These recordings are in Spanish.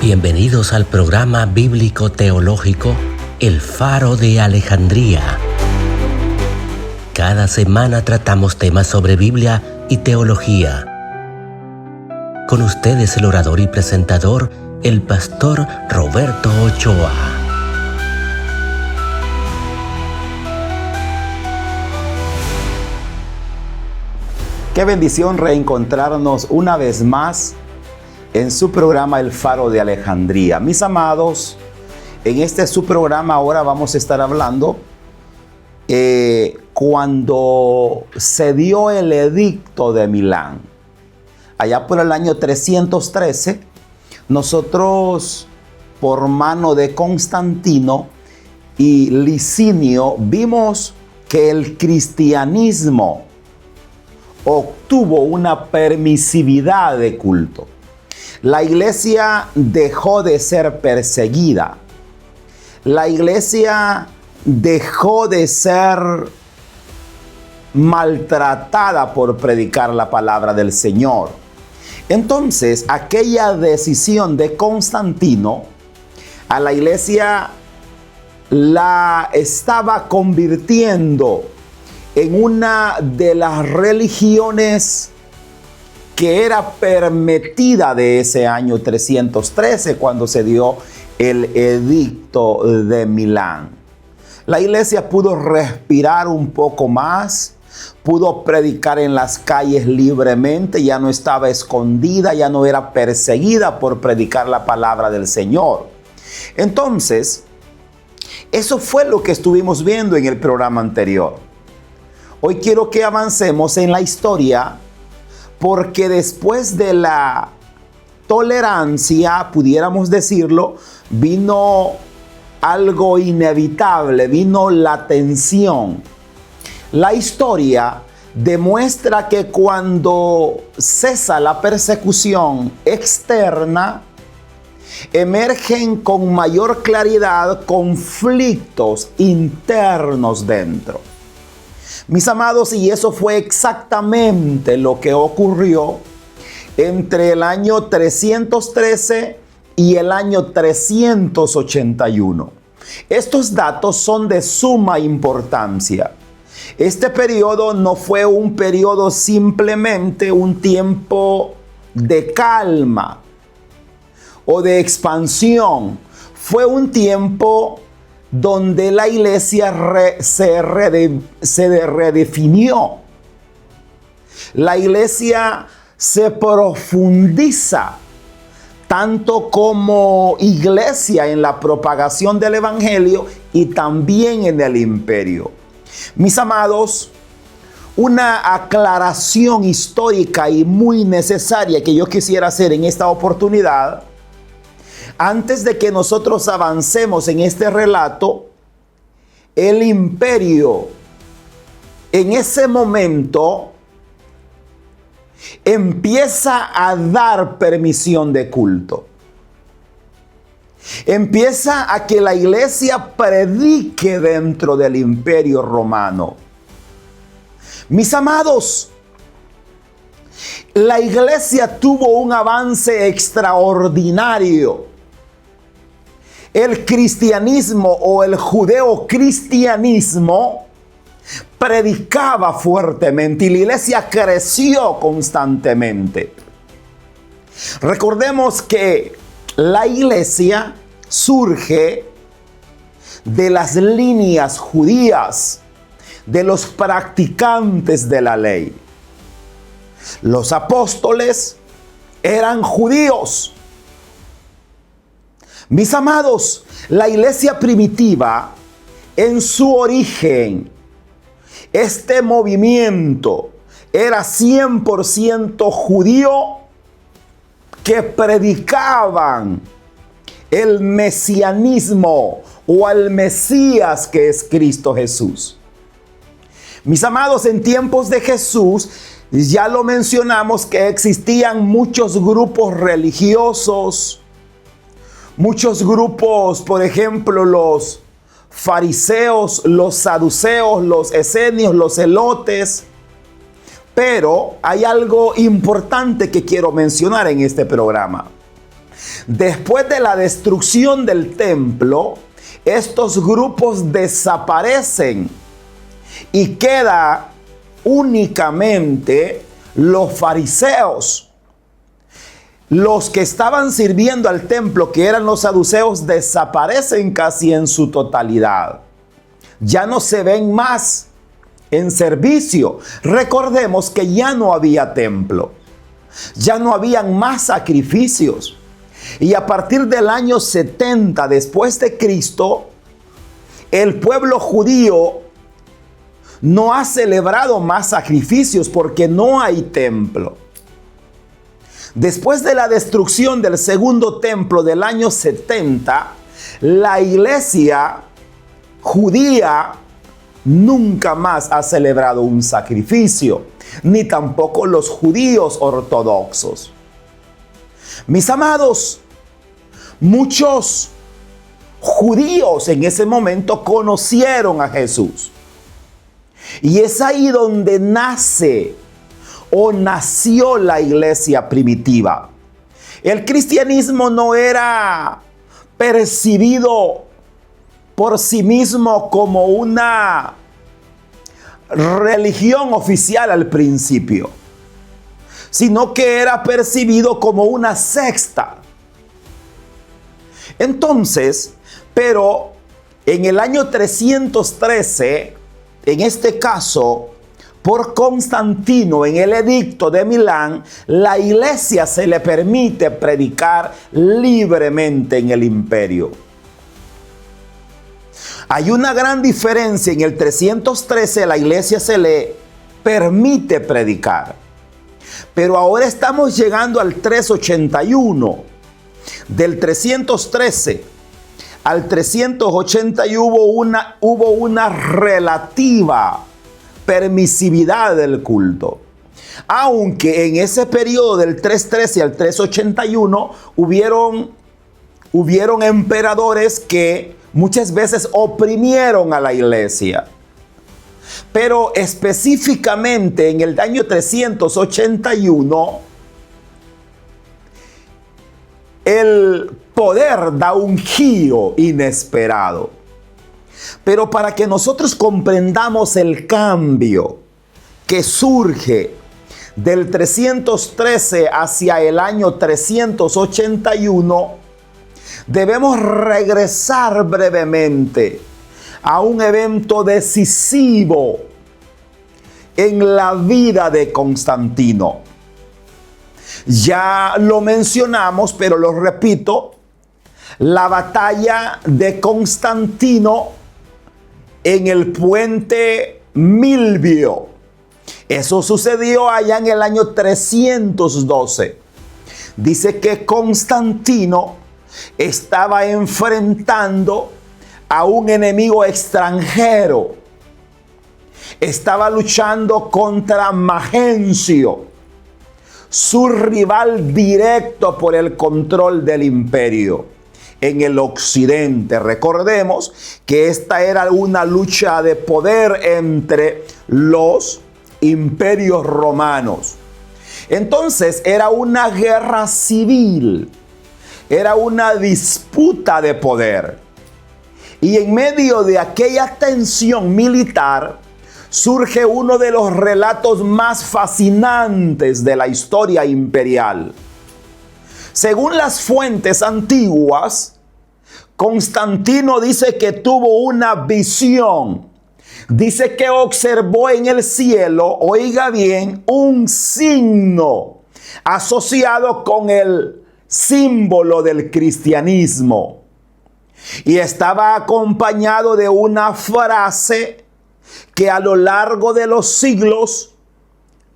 Bienvenidos al programa bíblico teológico El Faro de Alejandría. Cada semana tratamos temas sobre Biblia y teología. Con ustedes el orador y presentador, el pastor Roberto Ochoa. Qué bendición reencontrarnos una vez más en su programa El Faro de Alejandría. Mis amados, en este su programa ahora vamos a estar hablando cuando se dio el edicto de Milán. Allá por el año 313, nosotros por mano de Constantino y Licinio vimos que el cristianismo obtuvo una permisividad de culto. La iglesia dejó de ser perseguida. La iglesia dejó de ser maltratada por predicar la palabra del Señor. Entonces, aquella decisión de Constantino a la iglesia la estaba convirtiendo en una de las religiones que era permitida de ese año 313 cuando se dio el edicto de Milán. La iglesia pudo respirar un poco más, pudo predicar en las calles libremente, ya no estaba escondida, ya no era perseguida por predicar la palabra del Señor. Entonces, eso fue lo que estuvimos viendo en el programa anterior. Hoy quiero que avancemos en la historia, porque después de la tolerancia, pudiéramos decirlo, vino algo inevitable, vino la tensión. La historia demuestra que cuando cesa la persecución externa, emergen con mayor claridad conflictos internos dentro. Mis amados, y eso fue exactamente lo que ocurrió entre el año 313 y el año 381. Estos datos son de suma importancia. Este periodo no fue un periodo simplemente un tiempo de calma o de expansión. Fue un tiempo donde la iglesia se redefinió. La iglesia se profundiza tanto como iglesia en la propagación del evangelio y también en el imperio. Mis amados, una aclaración histórica y muy necesaria que yo quisiera hacer en esta oportunidad, antes de que nosotros avancemos en este relato, el imperio en ese momento empieza a dar permisión de culto. Empieza a que la iglesia predique dentro del imperio romano. Mis amados, la iglesia tuvo un avance extraordinario. El cristianismo o el judeocristianismo predicaba fuertemente y la iglesia creció constantemente. Recordemos que la iglesia surge de las líneas judías, de los practicantes de la ley. Los apóstoles eran judíos. Mis amados, la iglesia primitiva, en su origen, este movimiento era 100% judío que predicaban el mesianismo o al Mesías que es Cristo Jesús. Mis amados, en tiempos de Jesús, ya lo mencionamos que existían muchos grupos religiosos, muchos grupos, por ejemplo, los fariseos, los saduceos, los esenios, los zelotes. Pero hay algo importante que quiero mencionar en este programa. Después de la destrucción del templo, estos grupos desaparecen y queda únicamente los fariseos. Los que estaban sirviendo al templo, que eran los saduceos, desaparecen casi en su totalidad. Ya no se ven más en servicio. Recordemos que ya no había templo, ya no habían más sacrificios. Y a partir del año 70 después de Cristo, el pueblo judío no ha celebrado más sacrificios porque no hay templo. Después de la destrucción del segundo templo del año 70, la iglesia judía nunca más ha celebrado un sacrificio, ni tampoco los judíos ortodoxos. Mis amados, muchos judíos en ese momento conocieron a Jesús. Y es ahí donde nació la iglesia primitiva. El cristianismo no era percibido por sí mismo como una religión oficial al principio, sino que era percibido como una secta. Entonces, pero en el año 313, en este caso, por Constantino, en el edicto de Milán, la iglesia se le permite predicar libremente en el imperio. Hay una gran diferencia. En el 313 la iglesia se le permite predicar. Pero ahora estamos llegando al 381. Del 313 al 381 hubo una relativa permisividad del culto. Aunque en ese periodo del 313 al 381 hubieron emperadores que muchas veces oprimieron a la iglesia. Pero específicamente en el año 381, el poder da un giro inesperado. Pero para que nosotros comprendamos el cambio que surge del 313 hacia el año 381, debemos regresar brevemente a un evento decisivo en la vida de Constantino. Ya lo mencionamos, pero lo repito: la batalla de Constantino en el puente Milvio. Eso sucedió allá en el año 312. Dice que Constantino estaba enfrentando a un enemigo extranjero. Estaba luchando contra Magencio, su rival directo por el control del imperio en el occidente. Recordemos que esta era una lucha de poder entre los imperios romanos. Entonces era una guerra civil, era una disputa de poder. Y en medio de aquella tensión militar surge uno de los relatos más fascinantes de la historia imperial. Según las fuentes antiguas, Constantino dice que tuvo una visión. Dice que observó en el cielo, oiga bien, un signo asociado con el símbolo del cristianismo. Y estaba acompañado de una frase que a lo largo de los siglos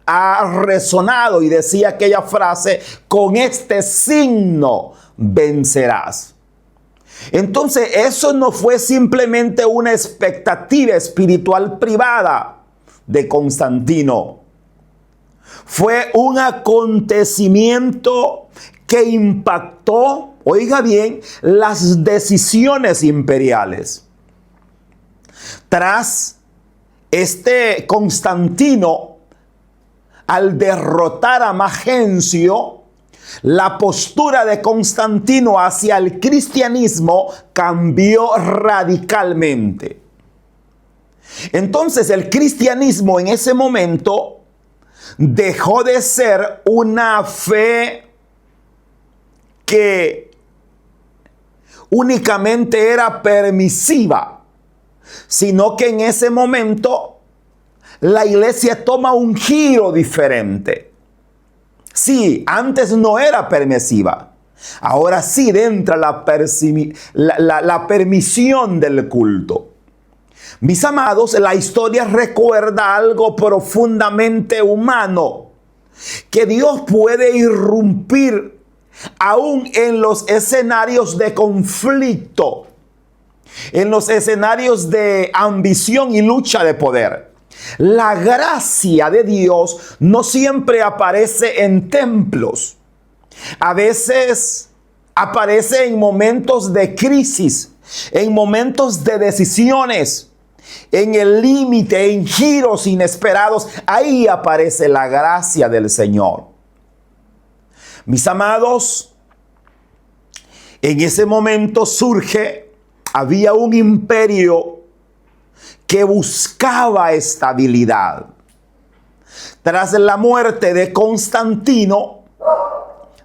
ha resonado, y decía aquella frase: con este signo vencerás. Entonces, eso no fue simplemente una expectativa espiritual privada de Constantino. Fue un acontecimiento que impactó, oiga bien, las decisiones imperiales. Tras Constantino, al derrotar a Magencio, la postura de Constantino hacia el cristianismo cambió radicalmente. Entonces el cristianismo en ese momento dejó de ser una fe que únicamente era permisiva, sino que en ese momento la iglesia toma un giro diferente. Sí, antes no era permisiva, ahora sí entra la permisión del culto. Mis amados, la historia recuerda algo profundamente humano, que Dios puede irrumpir aún en los escenarios de conflicto, en los escenarios de ambición y lucha de poder. La gracia de Dios no siempre aparece en templos. A veces aparece en momentos de crisis, en momentos de decisiones, en el límite, en giros inesperados. Ahí aparece la gracia del Señor. Mis amados, en ese momento había un imperio que buscaba estabilidad. Tras la muerte de Constantino,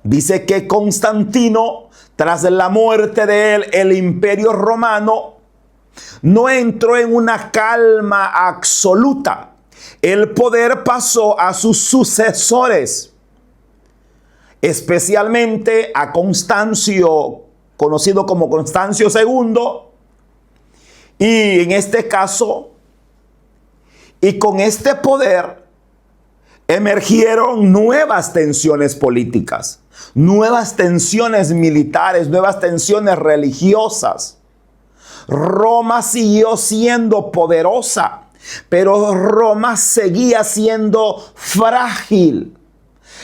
dice que Constantino, tras la muerte de él, el imperio romano no entró en una calma absoluta. El poder pasó a sus sucesores, especialmente a Constancio, conocido como Constancio II, y en este caso, y con este poder, emergieron nuevas tensiones políticas, nuevas tensiones militares, nuevas tensiones religiosas. Roma siguió siendo poderosa, pero Roma seguía siendo frágil.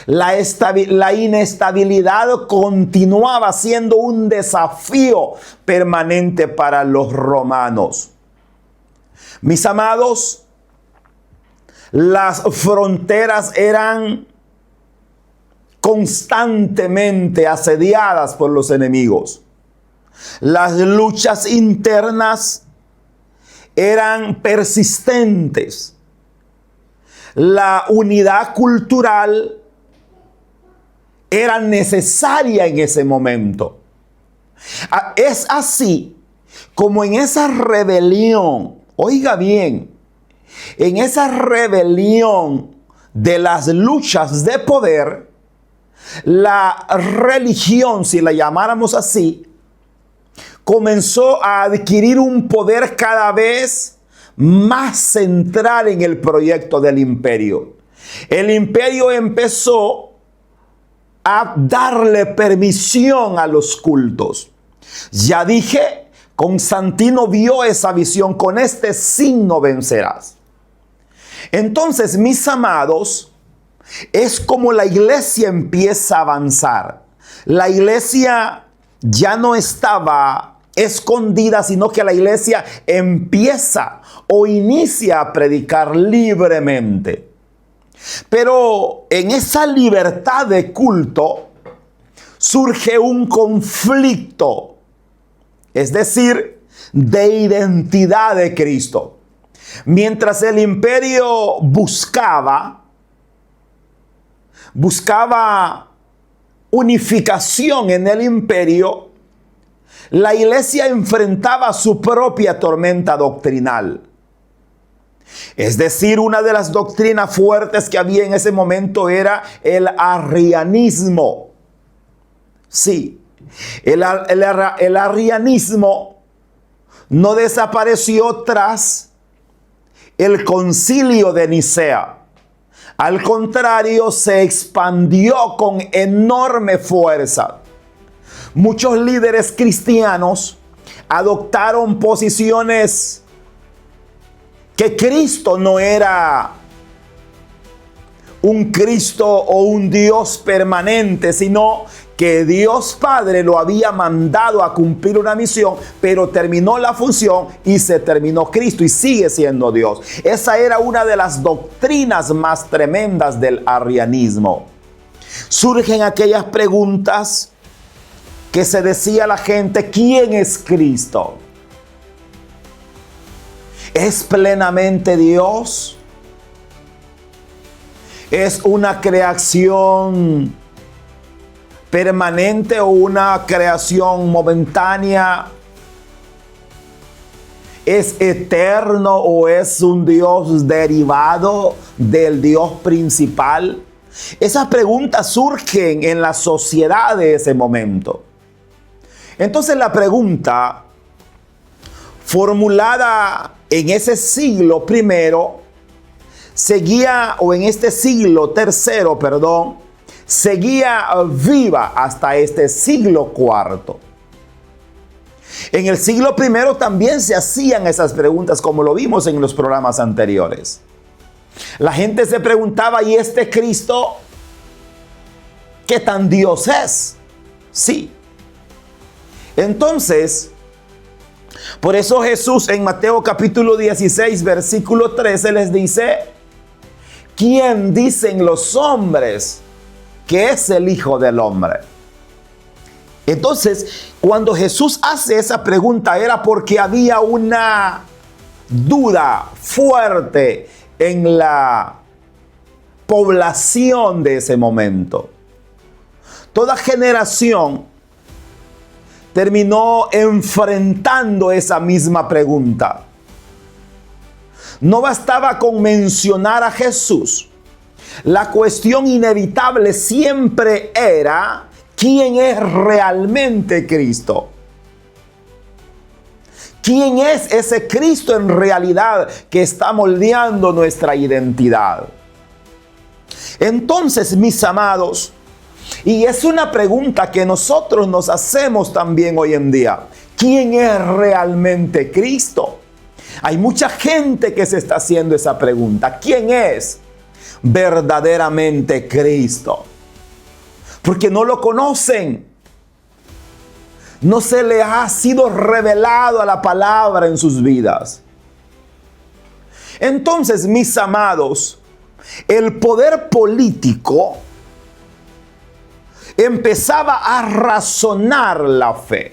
La inestabilidad continuaba siendo un desafío permanente para los romanos. Mis amados, las fronteras eran constantemente asediadas por los enemigos. Las luchas internas eran persistentes. La unidad cultural era necesaria en ese momento. Es así como en esa rebelión, oiga bien, en esa rebelión de las luchas de poder, la religión, si la llamáramos así, comenzó a adquirir un poder cada vez más central en el proyecto del imperio. El imperio empezó a darle permisión a los cultos. Ya dije, Constantino vio esa visión: con este signo vencerás. Entonces, mis amados, es como la iglesia empieza a avanzar. La iglesia ya no estaba escondida, sino que la iglesia empieza o inicia a predicar libremente. Pero en esa libertad de culto surge un conflicto, es decir, de identidad de Cristo. Mientras el imperio buscaba unificación en el imperio, la iglesia enfrentaba su propia tormenta doctrinal. Es decir, una de las doctrinas fuertes que había en ese momento era el arrianismo. Sí, el arrianismo no desapareció tras el concilio de Nicea. Al contrario, se expandió con enorme fuerza. Muchos líderes cristianos adoptaron posiciones que Cristo no era un Cristo o un Dios permanente, sino que Dios Padre lo había mandado a cumplir una misión, pero terminó la función y se terminó Cristo y sigue siendo Dios. Esa era una de las doctrinas más tremendas del arrianismo. Surgen aquellas preguntas que se decía la gente: ¿quién es Cristo? ¿Es plenamente Dios? ¿Es una creación permanente o una creación momentánea? ¿Es eterno o es un Dios derivado del Dios principal? Esas preguntas surgen en la sociedad de ese momento. Entonces la pregunta formulada en ese siglo primero seguía, o en este siglo tercero, perdón, seguía viva hasta este siglo cuarto. En el siglo primero también se hacían esas preguntas, como lo vimos en los programas anteriores. La gente se preguntaba: ¿y este Cristo qué tan Dios es? Sí. Entonces, por eso Jesús en Mateo capítulo 16, versículo 13 les dice: ¿quién dicen los hombres que es el Hijo del Hombre? Entonces, cuando Jesús hace esa pregunta, era porque había una duda fuerte en la población de ese momento. Toda generación terminó enfrentando esa misma pregunta. No bastaba con mencionar a Jesús. La cuestión inevitable siempre era: ¿quién es realmente Cristo? ¿Quién es ese Cristo en realidad que está moldeando nuestra identidad? Entonces, mis amados, y es una pregunta que nosotros nos hacemos también hoy en día: ¿quién es realmente Cristo? Hay mucha gente que se está haciendo esa pregunta: ¿quién es verdaderamente Cristo? Porque no lo conocen. No se les ha sido revelado a la palabra en sus vidas. Entonces, mis amados, el poder político empezaba a razonar la fe.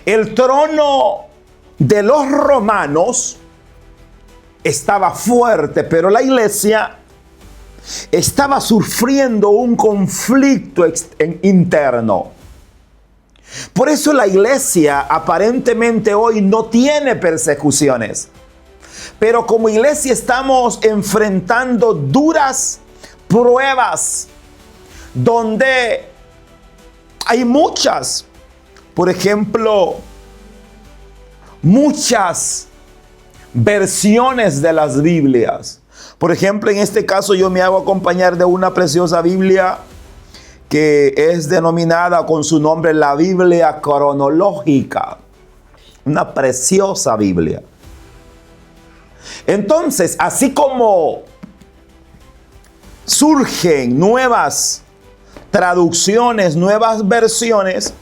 El trono de los romanos estaba fuerte, pero la iglesia estaba sufriendo un conflicto interno. Por eso la iglesia aparentemente hoy no tiene persecuciones. Pero como iglesia estamos enfrentando duras pruebas donde hay muchas, por ejemplo, muchas versiones de las Biblias. Por ejemplo, en este caso yo me hago acompañar de una preciosa Biblia que es denominada con su nombre la Biblia cronológica. Una preciosa Biblia. Entonces, así como surgen nuevas traducciones, nuevas versiones,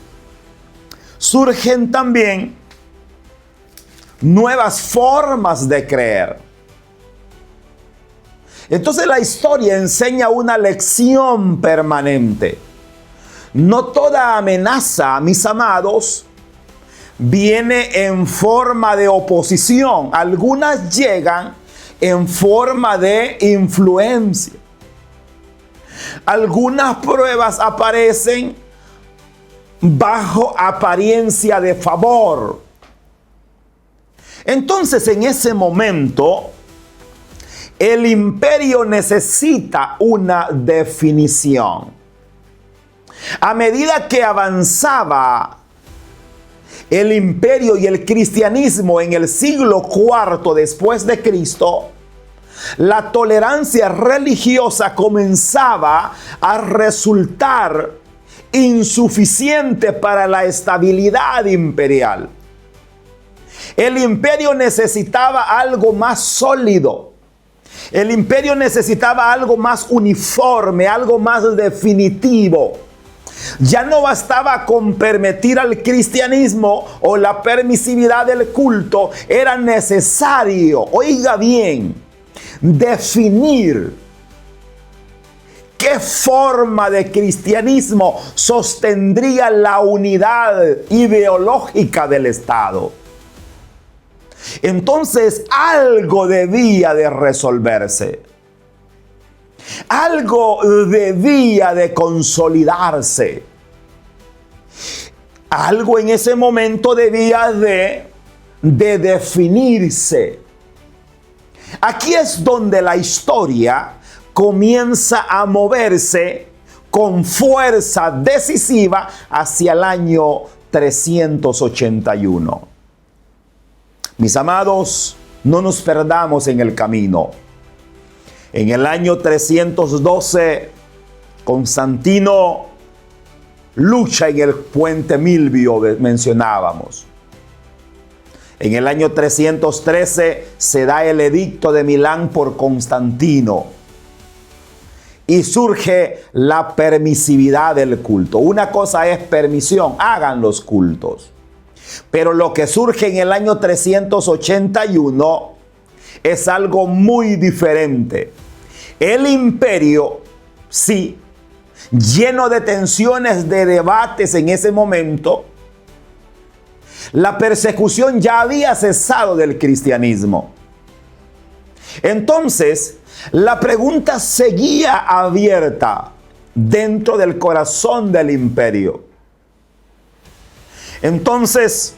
surgen también nuevas formas de creer. Entonces la historia enseña una lección permanente. No toda amenaza, mis amados, viene en forma de oposición. Algunas llegan en forma de influencia. Algunas pruebas aparecen bajo apariencia de favor. Entonces, en ese momento, el imperio necesita una definición. A medida que avanzaba el imperio y el cristianismo en el siglo IV después de Cristo, la tolerancia religiosa comenzaba a resultar insuficiente para la estabilidad imperial. El imperio necesitaba algo más sólido. El imperio necesitaba algo más uniforme, algo más definitivo. Ya no bastaba con permitir al cristianismo o la permisividad del culto. Era necesario, oiga bien, definir ¿Qué forma de cristianismo sostendría la unidad ideológica del Estado? Entonces algo debía de resolverse. Algo debía de consolidarse. Algo en ese momento debía de definirse. Aquí es donde la historia comienza a moverse con fuerza decisiva hacia el año 381. Mis amados, no nos perdamos en el camino. En el año 312, Constantino lucha en el puente Milvio, mencionábamos. En el año 313 se da el edicto de Milán por Constantino y surge la permisividad del culto. Una cosa es permisión, hagan los cultos. Pero lo que surge en el año 381 es algo muy diferente. El imperio, sí, lleno de tensiones, de debates en ese momento, la persecución ya había cesado del cristianismo. Entonces, la pregunta seguía abierta dentro del corazón del imperio. Entonces,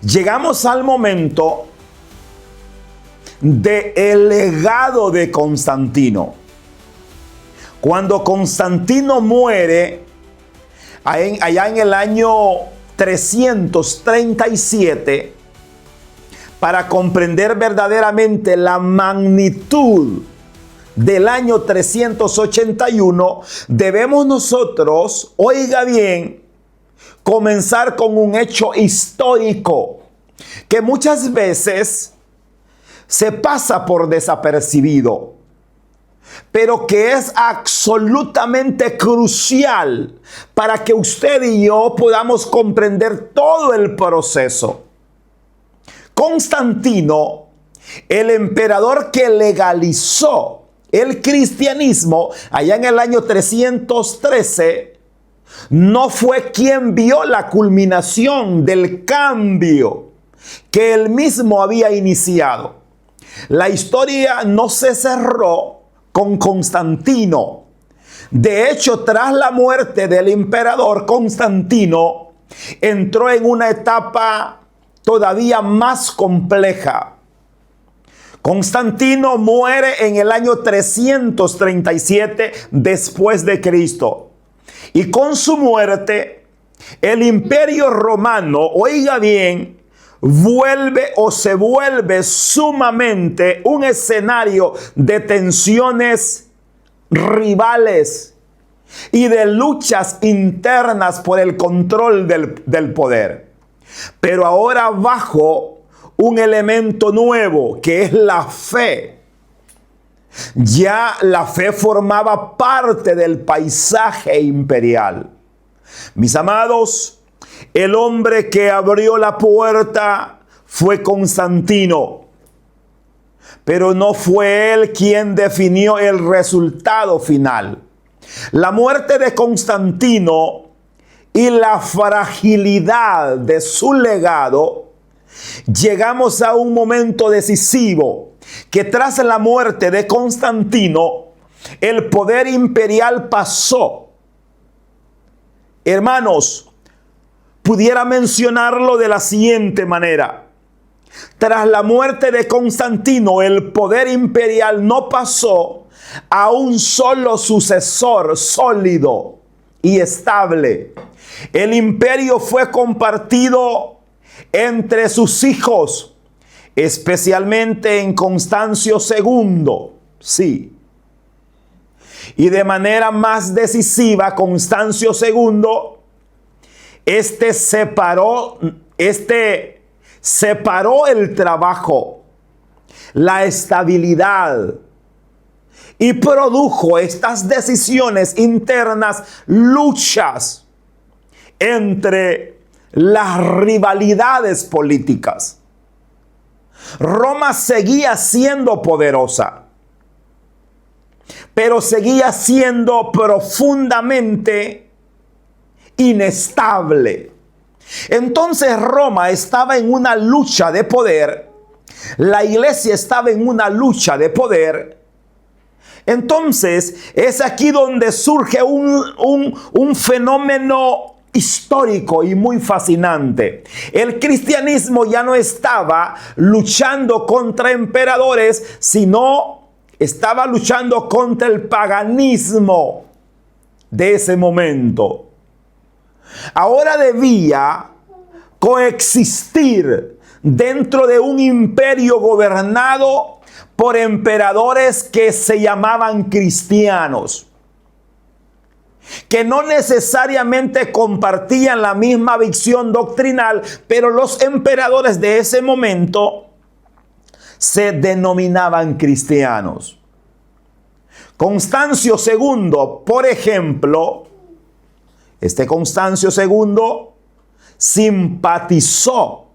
llegamos al momento del legado de Constantino. Cuando Constantino muere, allá en el año 337, para comprender verdaderamente la magnitud del año 381, debemos nosotros, oiga bien, comenzar con un hecho histórico que muchas veces se pasa por desapercibido, pero que es absolutamente crucial para que usted y yo podamos comprender todo el proceso. Constantino, el emperador que legalizó el cristianismo allá en el año 313, no fue quien vio la culminación del cambio que él mismo había iniciado. La historia no se cerró con Constantino. De hecho, tras la muerte del emperador, Constantino entró en una etapa todavía más compleja. Constantino muere en el año 337 después de Cristo. Y con su muerte, el imperio romano, oiga bien, se vuelve sumamente un escenario de tensiones rivales y de luchas internas por el control del poder. Pero ahora bajo un elemento nuevo, que es la fe. Ya la fe formaba parte del paisaje imperial. Mis amados, el hombre que abrió la puerta fue Constantino, pero no fue él quien definió el resultado final. La muerte de Constantino y la fragilidad de su legado, llegamos a un momento decisivo, que tras la muerte de Constantino, el poder imperial pasó. Hermanos, pudiera mencionarlo de la siguiente manera. Tras la muerte de Constantino, el poder imperial no pasó a un solo sucesor sólido y estable. El imperio fue compartido entre sus hijos, especialmente en Constancio II, sí. Y de manera más decisiva, Constancio II, separó el trabajo, la estabilidad, y produjo estas decisiones internas, luchas entre las rivalidades políticas. Roma seguía siendo poderosa. pero seguía siendo profundamente inestable. Entonces Roma estaba en una lucha de poder, la iglesia estaba en una lucha de poder. Entonces es aquí donde surge un fenómeno histórico y muy fascinante. El cristianismo ya no estaba luchando contra emperadores, sino estaba luchando contra el paganismo de ese momento. Ahora debía coexistir dentro de un imperio gobernado por emperadores que se llamaban cristianos, que no necesariamente compartían la misma visión doctrinal, pero los emperadores de ese momento se denominaban cristianos. Constancio II, por ejemplo, Constancio II simpatizó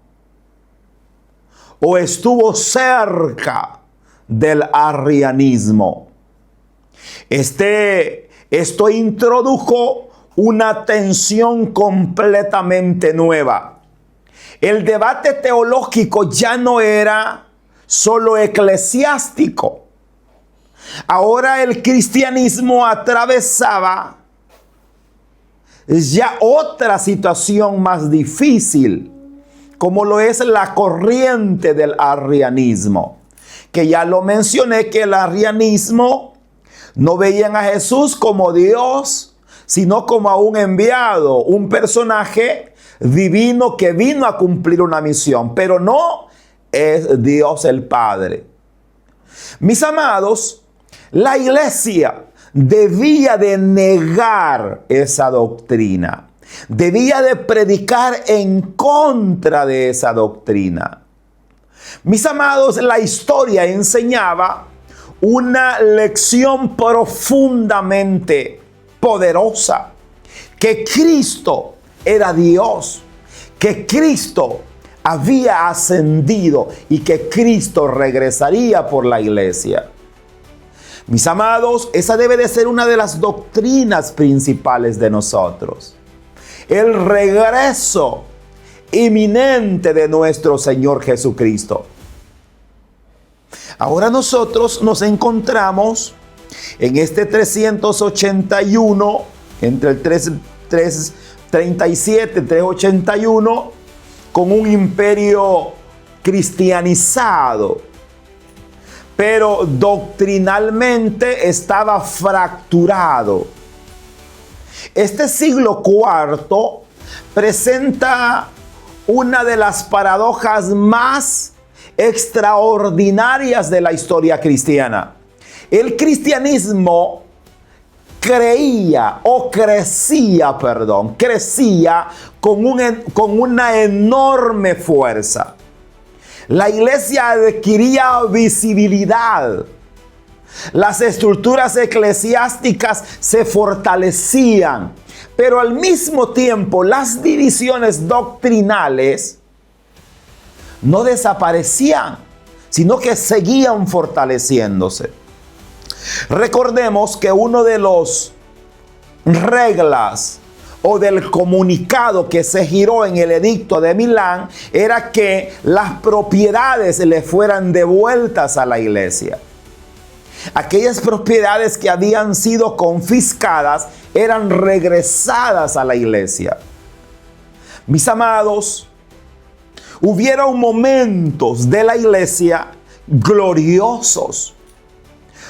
o estuvo cerca del arrianismo. Esto introdujo una tensión completamente nueva. El debate teológico ya no era solo eclesiástico. Ahora el cristianismo atravesaba ya otra situación más difícil, como lo es la corriente del arrianismo, que ya lo mencioné, que el arrianismo no veían a Jesús como Dios, sino como a un enviado, un personaje divino que vino a cumplir una misión, pero no es Dios el Padre. Mis amados, la iglesia debía de negar esa doctrina. Debía de predicar en contra de esa doctrina. Mis amados, la historia enseñaba una lección profundamente poderosa, que Cristo era Dios, que Cristo había ascendido y que Cristo regresaría por la iglesia. Mis amados, esa debe de ser una de las doctrinas principales de nosotros. El regreso inminente de nuestro Señor Jesucristo. Ahora nosotros nos encontramos en este 381, entre el 337 y 381, con un imperio cristianizado, pero doctrinalmente estaba fracturado. Este siglo IV presenta una de las paradojas más extraordinarias de la historia cristiana. El cristianismo crecía con una enorme fuerza. La iglesia adquiría visibilidad. Las estructuras eclesiásticas se fortalecían, pero al mismo tiempo las divisiones doctrinales no desaparecían, sino que seguían fortaleciéndose. Recordemos que uno de los reglas o del comunicado que se giró en el edicto de Milán era que las propiedades le fueran devueltas a la iglesia. Aquellas propiedades que habían sido confiscadas eran regresadas a la iglesia. Mis amados, hubieron momentos de la iglesia gloriosos.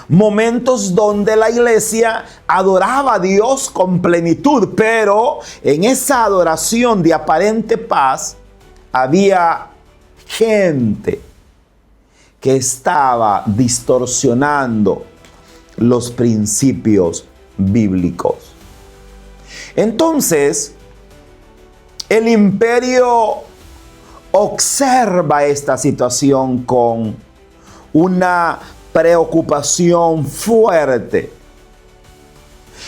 Momentos donde la iglesia adoraba a Dios con plenitud, pero en esa adoración de aparente paz había gente que estaba distorsionando los principios bíblicos. Entonces, el imperio observa esta situación con una preocupación fuerte.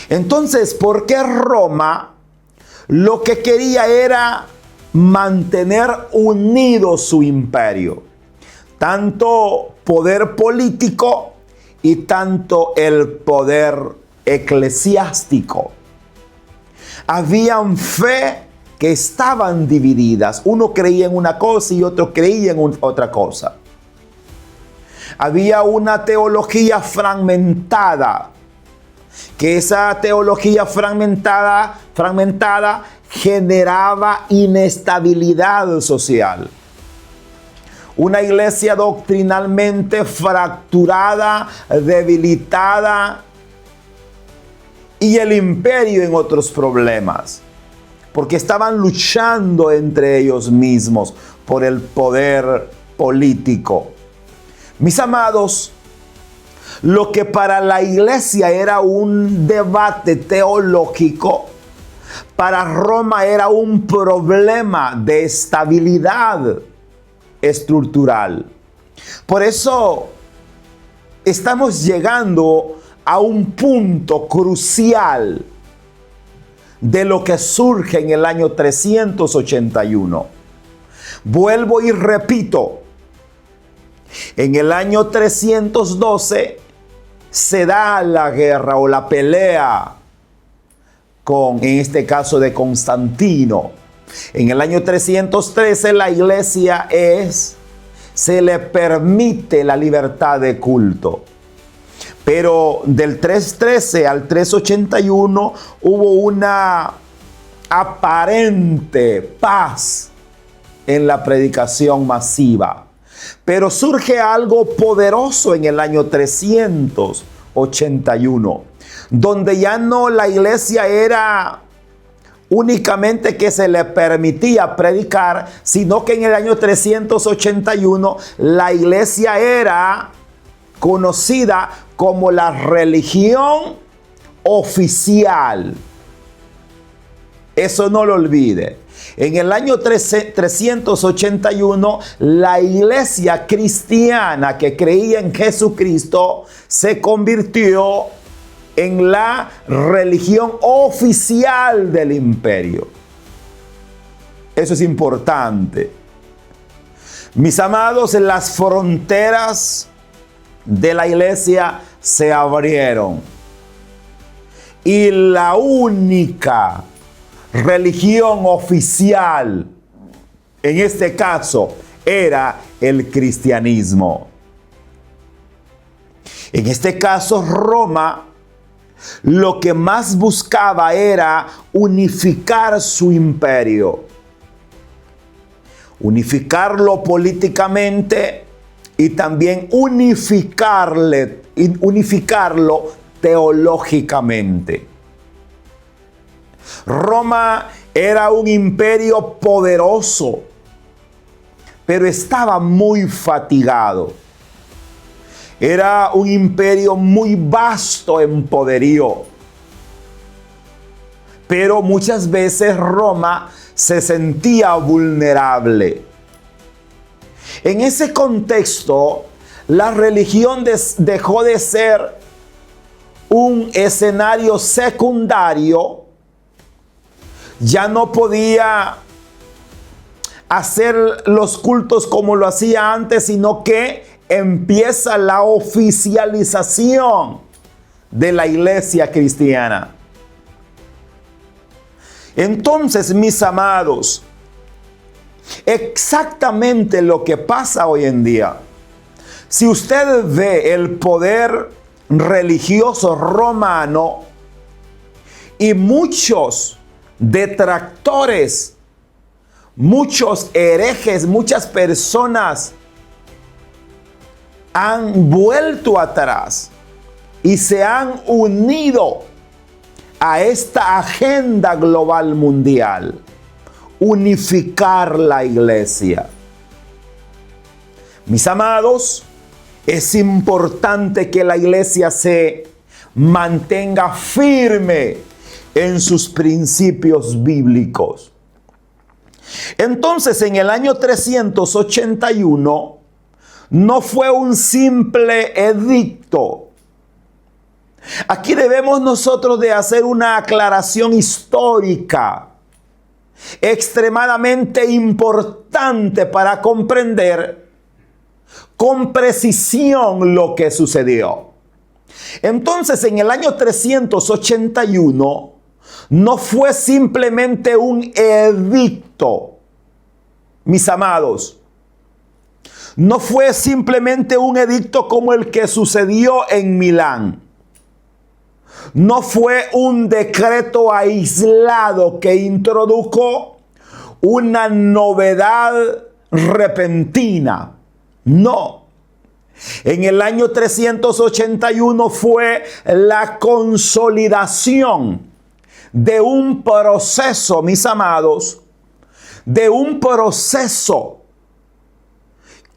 Entonces, ¿por qué Roma lo que quería era mantener unido su imperio? Tanto poder político y tanto el poder eclesiástico. Habían fe que estaban divididas. Uno creía en una cosa y otro creía en otra cosa. Había una teología fragmentada, que esa teología fragmentada generaba inestabilidad social. Una iglesia doctrinalmente fracturada, debilitada, y el imperio en otros problemas, porque estaban luchando entre ellos mismos por el poder político. Mis amados, lo que para la iglesia era un debate teológico, para Roma era un problema de estabilidad estructural. Por eso estamos llegando a un punto crucial de lo que surge en el año 381. Vuelvo y repito, en el año 312 se da la guerra o la pelea en este caso de Constantino. En el año 313 la iglesia se le permite la libertad de culto. Pero del 313 al 381 hubo una aparente paz en la predicación masiva. Pero surge algo poderoso en el año 381, donde ya no la iglesia era únicamente que se le permitía predicar, sino que en el año 381 la iglesia era conocida como la religión oficial. Eso no lo olvide. En el año 381, la iglesia cristiana que creía en Jesucristo se convirtió en la religión oficial del imperio. Eso es importante. Mis amados, las fronteras de la iglesia se abrieron. Y la única religión oficial, en este caso, era el cristianismo. En este caso, Roma lo que más buscaba era unificar su imperio, unificarlo políticamente y también unificarlo teológicamente. Roma era un imperio poderoso, pero estaba muy fatigado. Era un imperio muy vasto en poderío. Pero muchas veces Roma se sentía vulnerable. En ese contexto, la religión dejó de ser un escenario secundario. Ya no podía hacer los cultos como lo hacía antes, sino que empieza la oficialización de la iglesia cristiana. Entonces, mis amados, exactamente lo que pasa hoy en día. Si usted ve el poder religioso romano y muchos detractores, muchos herejes, muchas personas han vuelto atrás y se han unido a esta agenda global mundial, unificar la iglesia. Mis amados, es importante que la iglesia se mantenga firme en sus principios bíblicos. Entonces, en el año 381, no fue un simple edicto. Aquí debemos nosotros de hacer una aclaración histórica extremadamente importante para comprender con precisión lo que sucedió. Entonces, en el año 381, no fue simplemente un edicto, mis amados. No fue simplemente un edicto como el que sucedió en Milán. No fue un decreto aislado que introdujo una novedad repentina. No. En el año 381 fue la consolidación de un proceso, mis amados, de un proceso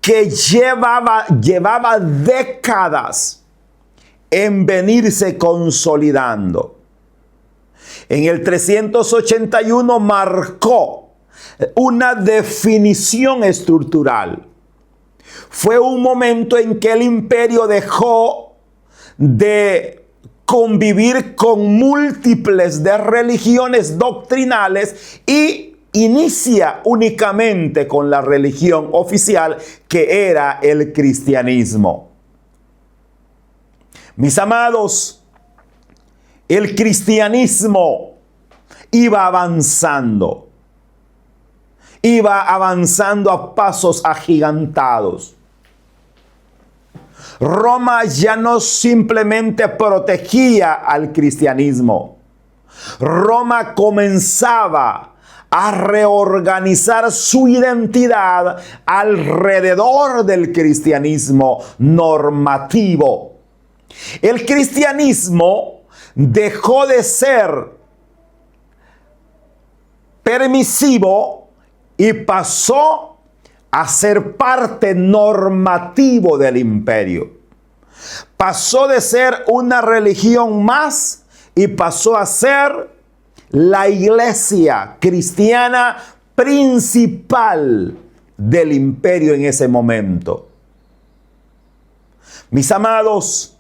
que llevaba décadas en venirse consolidando. En el 381 marcó una definición estructural. Fue un momento en que el imperio dejó de convivir con múltiples de religiones doctrinales y inicia únicamente con la religión oficial, que era el cristianismo. Mis amados, el cristianismo iba avanzando a pasos agigantados. Roma ya no simplemente protegía al cristianismo. Roma comenzaba a reorganizar su identidad alrededor del cristianismo normativo. El cristianismo dejó de ser permisivo y pasó a ser parte normativo del imperio. Pasó de ser una religión más y pasó a ser la iglesia cristiana principal del imperio en ese momento. Mis amados,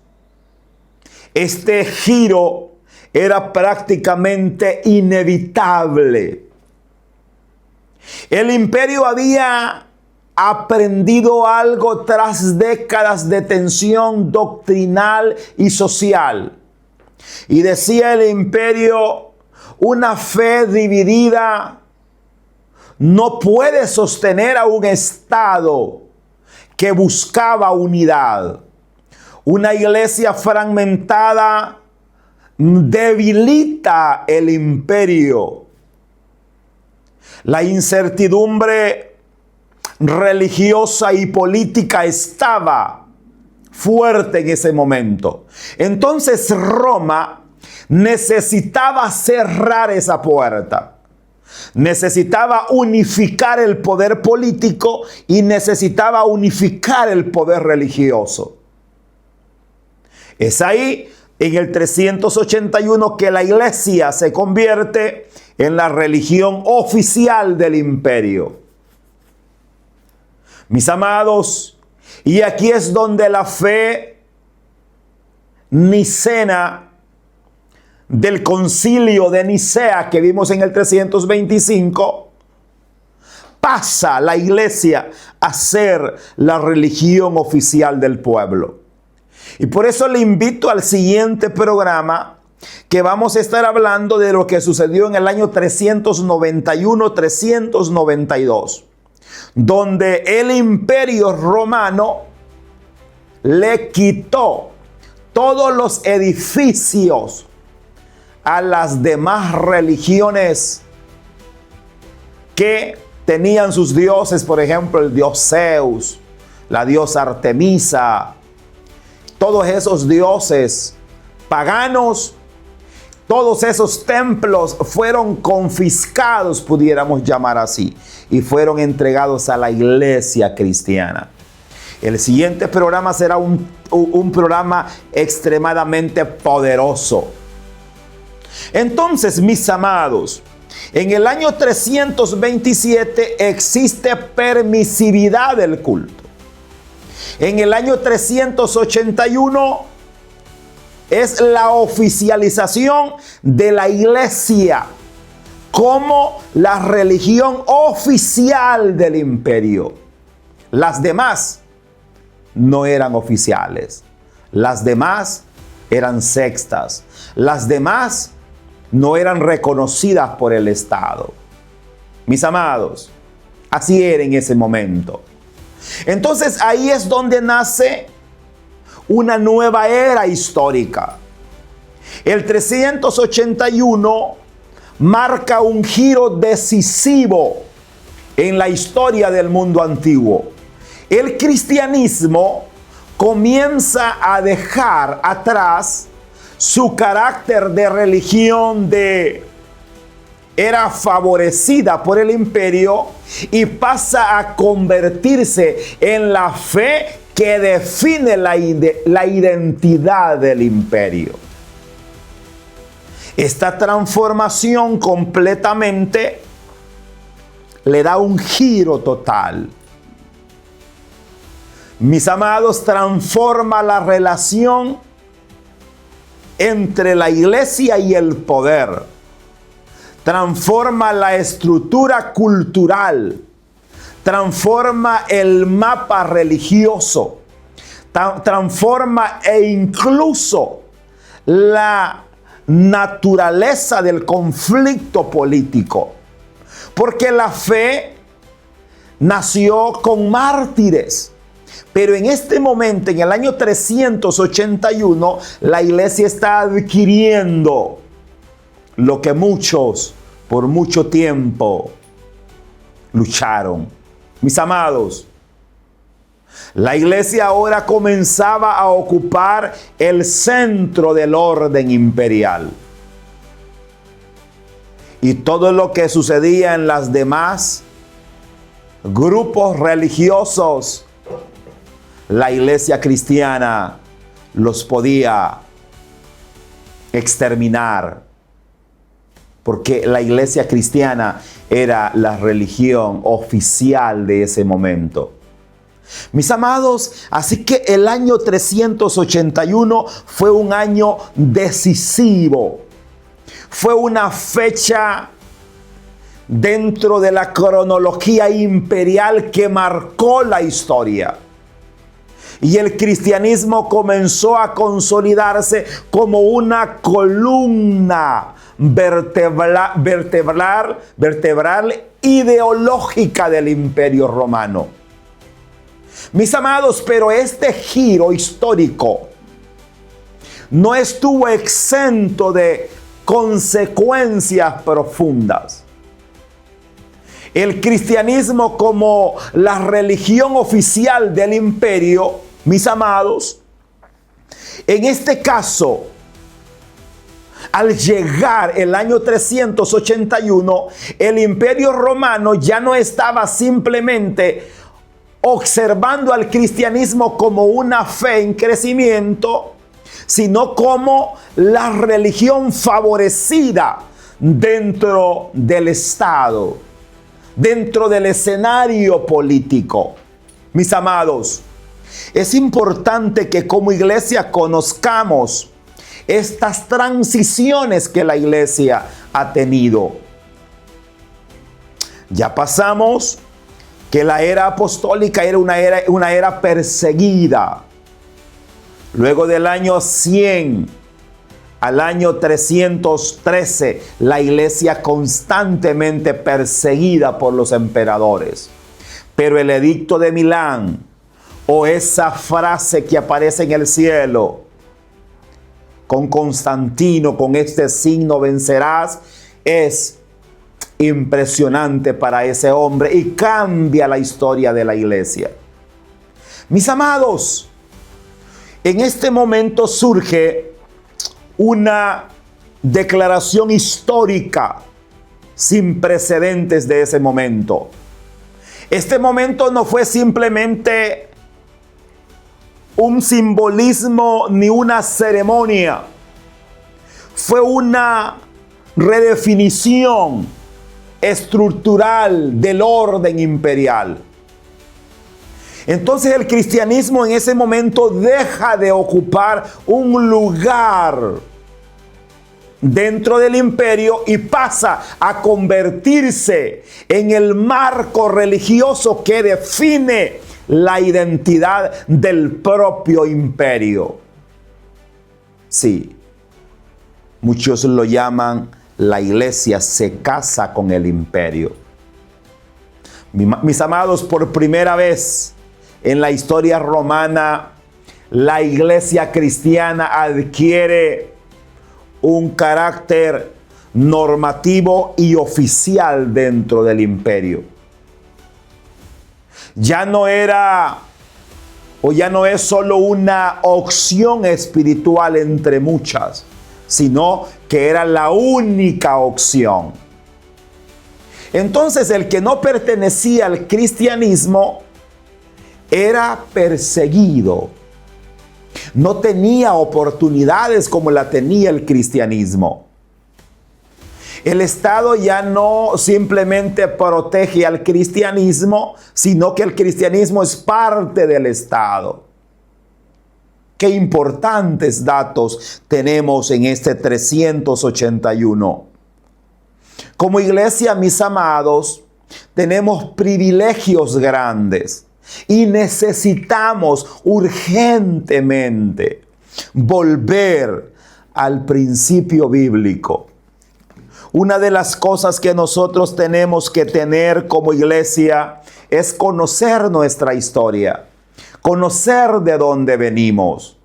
este giro era prácticamente inevitable. El imperio había aprendido algo tras décadas de tensión doctrinal y social. Y decía el imperio: una fe dividida no puede sostener a un Estado que buscaba unidad. Una iglesia fragmentada debilita el imperio. La incertidumbre religiosa y política estaba fuerte en ese momento. Entonces Roma necesitaba cerrar esa puerta. Necesitaba unificar el poder político y necesitaba unificar el poder religioso. Es ahí, en el 381, que la iglesia se convierte en la religión oficial del imperio. Mis amados, y aquí es donde la fe nicena del concilio de Nicea que vimos en el 325, pasa la iglesia a ser la religión oficial del pueblo. Y por eso le invito al siguiente programa, que vamos a estar hablando de lo que sucedió en el año 391-392, donde el imperio romano le quitó todos los edificios a las demás religiones que tenían sus dioses, por ejemplo, el dios Zeus, la diosa Artemisa, todos esos dioses paganos. Todos esos templos fueron confiscados, pudiéramos llamar así, y fueron entregados a la iglesia cristiana. El siguiente programa será un programa extremadamente poderoso. Entonces, mis amados, en el año 327 existe permisividad del culto. En el año 381 es la oficialización de la iglesia como la religión oficial del imperio. Las demás no eran oficiales. Las demás eran sectas. Las demás no eran reconocidas por el Estado. Mis amados, así era en ese momento. Entonces ahí es donde nace una nueva era histórica. El 381 marca un giro decisivo en la historia del mundo antiguo. El cristianismo comienza a dejar atrás su carácter de religión era favorecida por el imperio y pasa a convertirse en la fe que define la identidad del imperio. Esta transformación completamente le da un giro total. Mis amados, transforma la relación entre la iglesia y el poder. Transforma la estructura cultural. Transforma el mapa religioso. Transforma e incluso la naturaleza del conflicto político. Porque la fe nació con mártires. Pero en este momento, en el año 381, la iglesia está adquiriendo lo que muchos por mucho tiempo lucharon. Mis amados, la iglesia ahora comenzaba a ocupar el centro del orden imperial. Y todo lo que sucedía en las demás grupos religiosos, la iglesia cristiana los podía exterminar, porque la iglesia cristiana era la religión oficial de ese momento. Mis amados, así que el año 381 fue un año decisivo. Fue una fecha dentro de la cronología imperial que marcó la historia. Y el cristianismo comenzó a consolidarse como una columna vertebral ideológica del Imperio Romano. Mis amados, pero este giro histórico no estuvo exento de consecuencias profundas. El cristianismo, como la religión oficial del imperio, mis amados, en este caso, al llegar el año 381, el imperio romano ya no estaba simplemente observando al cristianismo como una fe en crecimiento, sino como la religión favorecida dentro del Estado, dentro del escenario político. Mis amados, es importante que como iglesia conozcamos estas transiciones que la iglesia ha tenido. Ya pasamos que la era apostólica era una era perseguida. Luego del año 100 al año 313, la iglesia constantemente perseguida por los emperadores. Pero el edicto de Milán, o esa frase que aparece en el cielo, con Constantino, con este signo vencerás, es impresionante para ese hombre y cambia la historia de la iglesia. Mis amados, en este momento surge una declaración histórica sin precedentes de ese momento. Este momento no fue simplemente un simbolismo ni una ceremonia. Fue una redefinición estructural del orden imperial. Entonces el cristianismo en ese momento deja de ocupar un lugar dentro del imperio y pasa a convertirse en el marco religioso que define la identidad del propio imperio. Sí, muchos lo llaman la iglesia se casa con el imperio. Mis amados, por primera vez en la historia romana, la iglesia cristiana adquiere un carácter normativo y oficial dentro del imperio. Ya no era o ya no es solo una opción espiritual entre muchas, sino que era la única opción. Entonces, el que no pertenecía al cristianismo era perseguido. No tenía oportunidades como la tenía el cristianismo. El Estado ya no simplemente protege al cristianismo, sino que el cristianismo es parte del Estado. Qué importantes datos tenemos en este 381. Como iglesia, mis amados, tenemos privilegios grandes y necesitamos urgentemente volver al principio bíblico. Una de las cosas que nosotros tenemos que tener como iglesia es conocer nuestra historia, conocer de dónde venimos,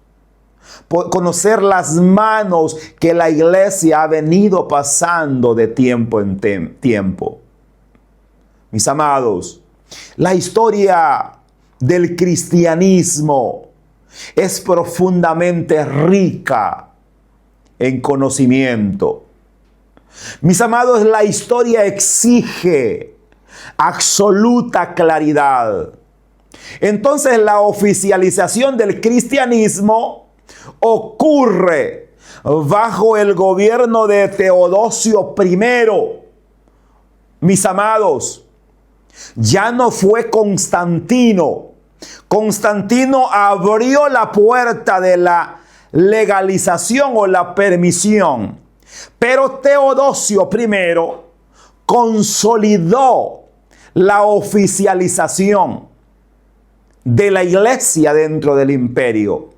conocer las manos que la iglesia ha venido pasando de tiempo en tiempo. Mis amados, la historia del cristianismo es profundamente rica en conocimiento. Mis amados, la historia exige absoluta claridad. Entonces, la oficialización del cristianismo ocurre bajo el gobierno de Teodosio I. Mis amados, ya no fue Constantino. Constantino abrió la puerta de la legalización o la permisión. Pero Teodosio I consolidó la oficialización de la iglesia dentro del imperio.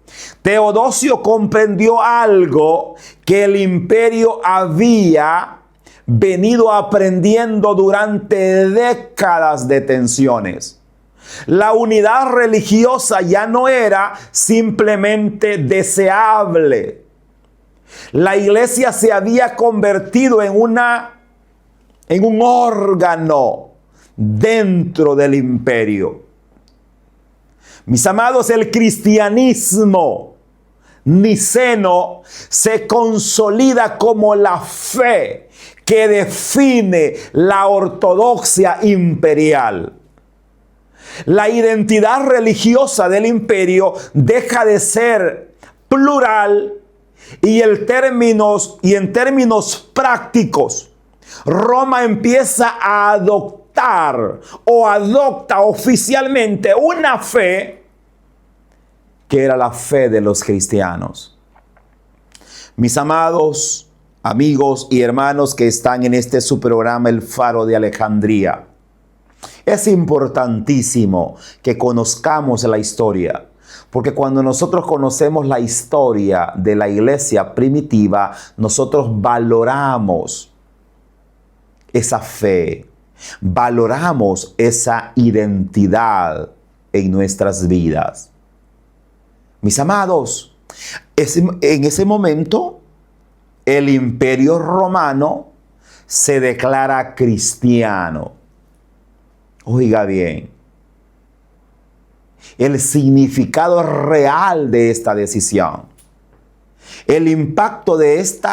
Teodosio comprendió algo que el imperio había venido aprendiendo durante décadas de tensiones. La unidad religiosa ya no era simplemente deseable. La iglesia se había convertido en un órgano dentro del imperio. Mis amados, el cristianismo niceno se consolida como la fe que define la ortodoxia imperial. La identidad religiosa del imperio deja de ser plural y en términos prácticos, Roma empieza a adoptar o adopta oficialmente una fe que era la fe de los cristianos. Mis amados amigos y hermanos que están en este su programa El Faro de Alejandría, es importantísimo que conozcamos la historia. Porque cuando nosotros conocemos la historia de la iglesia primitiva, nosotros valoramos esa fe, valoramos esa identidad en nuestras vidas. Mis amados, en ese momento, el imperio romano se declara cristiano. Oiga bien. El significado real de esta decisión. El impacto de este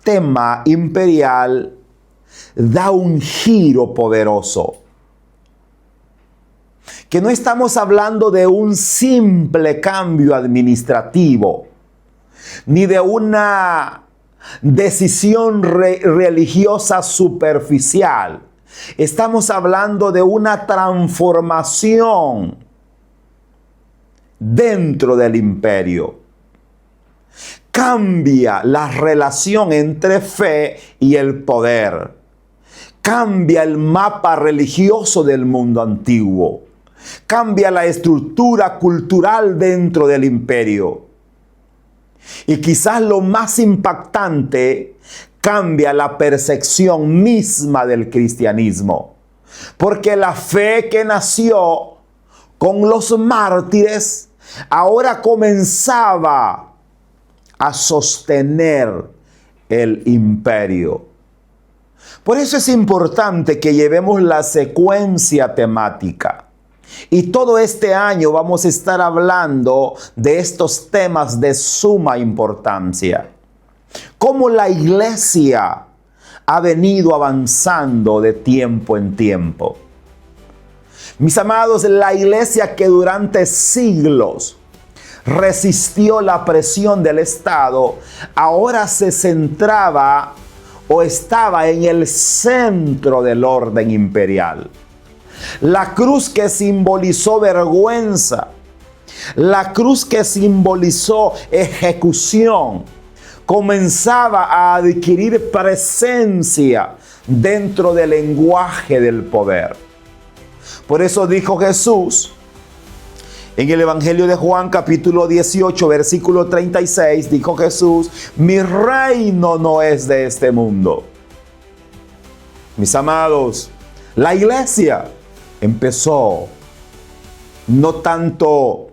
tema imperial da un giro poderoso. Que no estamos hablando de un simple cambio administrativo, ni de una decisión religiosa superficial. Estamos hablando de una transformación dentro del imperio. Cambia la relación entre fe y el poder. Cambia el mapa religioso del mundo antiguo. Cambia la estructura cultural dentro del imperio. Y quizás lo más impactante, cambia la percepción misma del cristianismo. Porque la fe que nació con los mártires ahora comenzaba a sostener el imperio. Por eso es importante que llevemos la secuencia temática. Y todo este año vamos a estar hablando de estos temas de suma importancia. Cómo la iglesia ha venido avanzando de tiempo en tiempo. Mis amados, la iglesia que durante siglos resistió la presión del Estado, ahora se centraba o estaba en el centro del orden imperial. La cruz que simbolizó vergüenza, la cruz que simbolizó ejecución, comenzaba a adquirir presencia dentro del lenguaje del poder. Por eso dijo Jesús en el Evangelio de Juan, capítulo 18, versículo 36, dijo Jesús: mi reino no es de este mundo. Mis amados, la iglesia empezó no tanto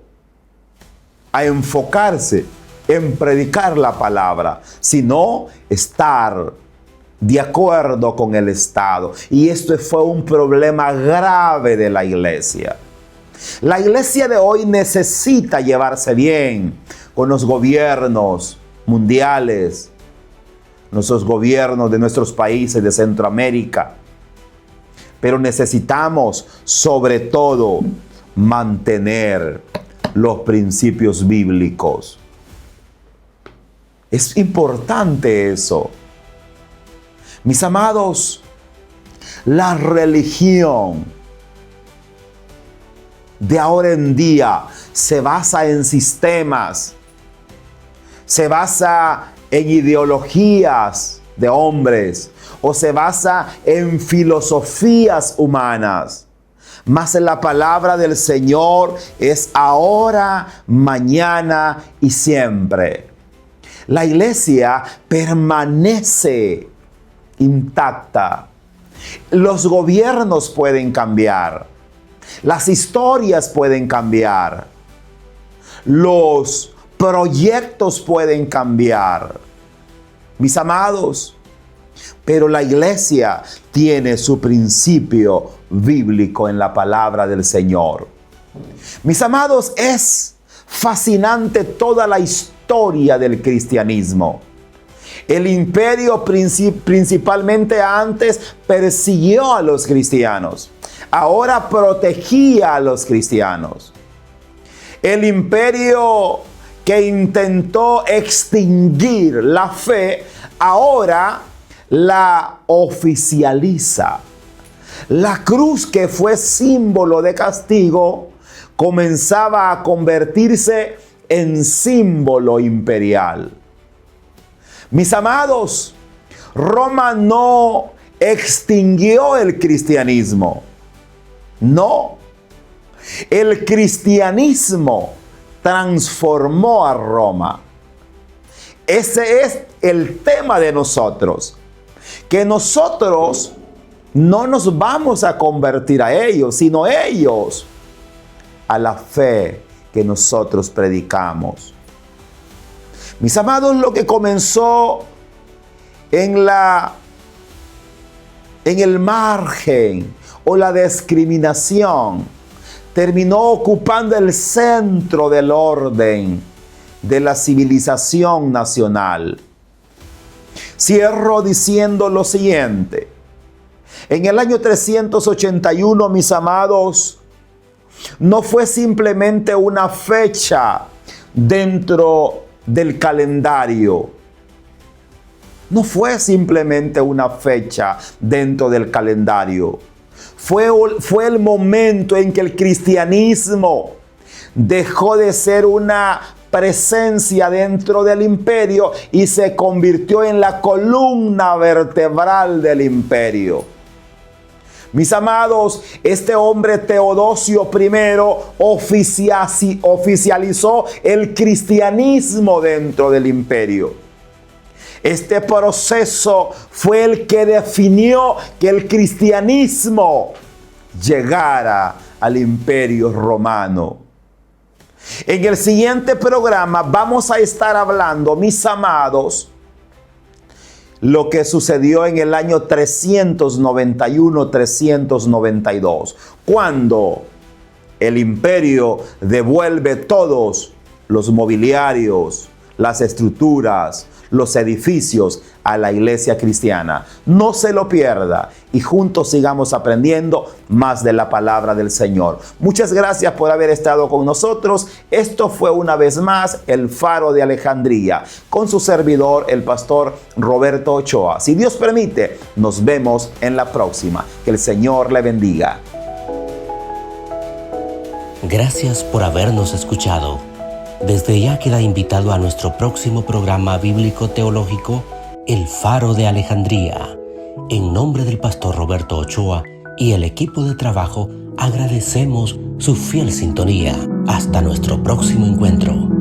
a enfocarse en predicar la palabra, sino estar de acuerdo con el Estado. Y esto fue un problema grave de la iglesia. La iglesia de hoy necesita llevarse bien con los gobiernos mundiales, nuestros gobiernos de nuestros países de Centroamérica. Pero necesitamos, sobre todo, mantener los principios bíblicos. Es importante eso. Mis amados, la religión de ahora en día se basa en sistemas, se basa en ideologías de hombres o se basa en filosofías humanas. Mas la palabra del Señor es ahora, mañana y siempre. La iglesia permanece intacta. Los gobiernos pueden cambiar. Las historias pueden cambiar. Los proyectos pueden cambiar. Mis amados, pero la iglesia tiene su principio bíblico en la palabra del Señor. Mis amados, es fascinante toda la historia del cristianismo. El imperio principalmente antes persiguió a los cristianos. Ahora protegía a los cristianos. El imperio que intentó extinguir la fe, ahora la oficializa. La cruz, que fue símbolo de castigo, comenzaba a convertirse en símbolo imperial. Mis amados, Roma no extinguió el cristianismo. No. El cristianismo transformó a Roma. Ese es el tema de nosotros. Que nosotros no nos vamos a convertir a ellos, sino ellos a la fe que nosotros predicamos. Mis amados, lo que comenzó en el margen o la discriminación, terminó ocupando el centro del orden de la civilización nacional. Cierro diciendo lo siguiente. En el año 381, mis amados, no fue simplemente una fecha dentro del calendario. No fue simplemente una fecha dentro del calendario. Fue el momento en que el cristianismo dejó de ser una presencia dentro del imperio y se convirtió en la columna vertebral del imperio. Mis amados, este hombre Teodosio I oficializó el cristianismo dentro del imperio. Este proceso fue el que definió que el cristianismo llegara al imperio romano. En el siguiente programa vamos a estar hablando, mis amados, lo que sucedió en el año 391-392, cuando el imperio devuelve todos los mobiliarios, las estructuras, los edificios a la iglesia cristiana. No se lo pierda y juntos sigamos aprendiendo más de la palabra del Señor. Muchas gracias por haber estado con nosotros. Esto fue una vez más el Faro de Alejandría con su servidor, el pastor Roberto Ochoa. Si Dios permite, nos vemos en la próxima. Que el Señor le bendiga. Gracias por habernos escuchado. Desde ya queda invitado a nuestro próximo programa bíblico teológico, El Faro de Alejandría. En nombre del pastor Roberto Ochoa y el equipo de trabajo, agradecemos su fiel sintonía. Hasta nuestro próximo encuentro.